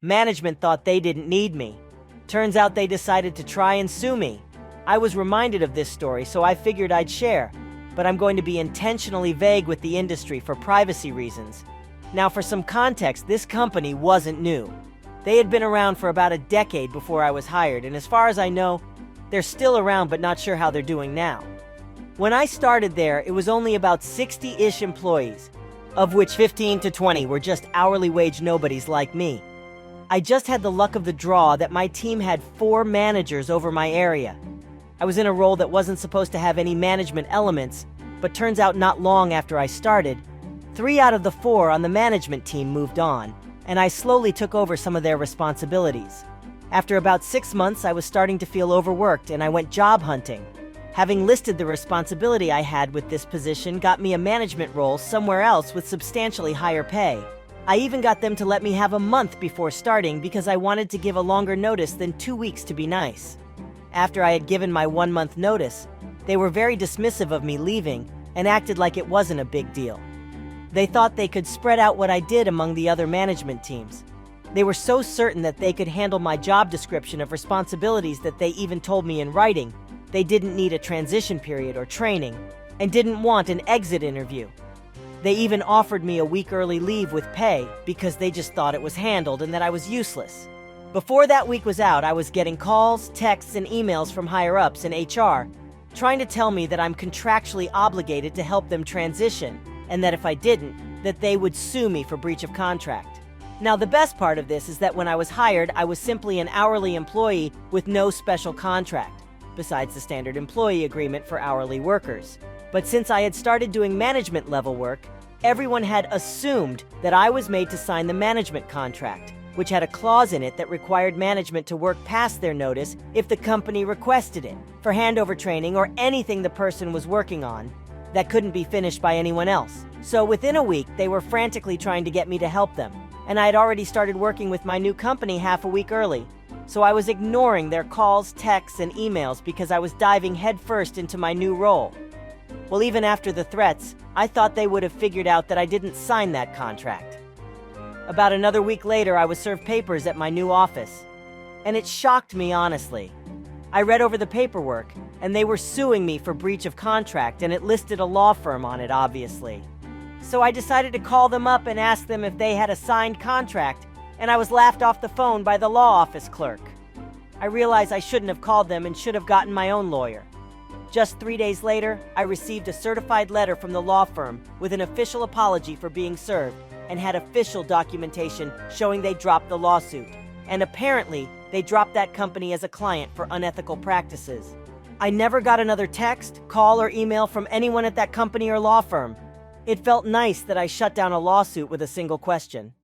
Management thought they didn't need me. Turns out they decided to try and sue me. I was reminded of this story, so I figured I'd share, but I'm going to be intentionally vague with the industry for privacy reasons. Now, for some context, this company wasn't new. They had been around for about a decade before I was hired, and as far as I know, they're still around but not sure how they're doing now. When I started there, it was only about 60-ish employees, of which 15 to 20 were just hourly wage nobodies like me. I just had the luck of the draw that my team had 4 managers over my area. I was in a role that wasn't supposed to have any management elements, but turns out not long after I started, 3 out of the 4 on the management team moved on, and I slowly took over some of their responsibilities. After about 6 months, I was starting to feel overworked, and I went job hunting. Having listed the responsibility I had with this position got me a management role somewhere else with substantially higher pay. I even got them to let me have a month before starting because I wanted to give a longer notice than 2 weeks to be nice. After I had given my 1-month notice, they were very dismissive of me leaving and acted like it wasn't a big deal. They thought they could spread out what I did among the other management teams. They were so certain that they could handle my job description of responsibilities that they even told me in writing they didn't need a transition period or training and didn't want an exit interview. They even offered me a week early leave with pay because they just thought it was handled and that I was useless. Before that week was out, I was getting calls, texts, and emails from higher-ups in HR trying to tell me that I'm contractually obligated to help them transition and that if I didn't, that they would sue me for breach of contract. Now, the best part of this is that when I was hired, I was simply an hourly employee with no special contract, besides the standard employee agreement for hourly workers. But since I had started doing management-level work, everyone had assumed that I was made to sign the management contract, which had a clause in it that required management to work past their notice if the company requested it, for handover training or anything the person was working on that couldn't be finished by anyone else. So within a week, they were frantically trying to get me to help them, and I had already started working with my new company half a week early. So I was ignoring their calls, texts, and emails because I was diving headfirst into my new role. Well, even after the threats, I thought they would have figured out that I didn't sign that contract. About another week later, I was served papers at my new office, and it shocked me honestly. I read over the paperwork, and they were suing me for breach of contract, and it listed a law firm on it, obviously. So I decided to call them up and ask them if they had a signed contract, and I was laughed off the phone by the law office clerk. I realized I shouldn't have called them and should have gotten my own lawyer. Just 3 days later, I received a certified letter from the law firm with an official apology for being served and had official documentation showing they dropped the lawsuit. And apparently, they dropped that company as a client for unethical practices. I never got another text, call, or email from anyone at that company or law firm. It felt nice that I shut down a lawsuit with a single question.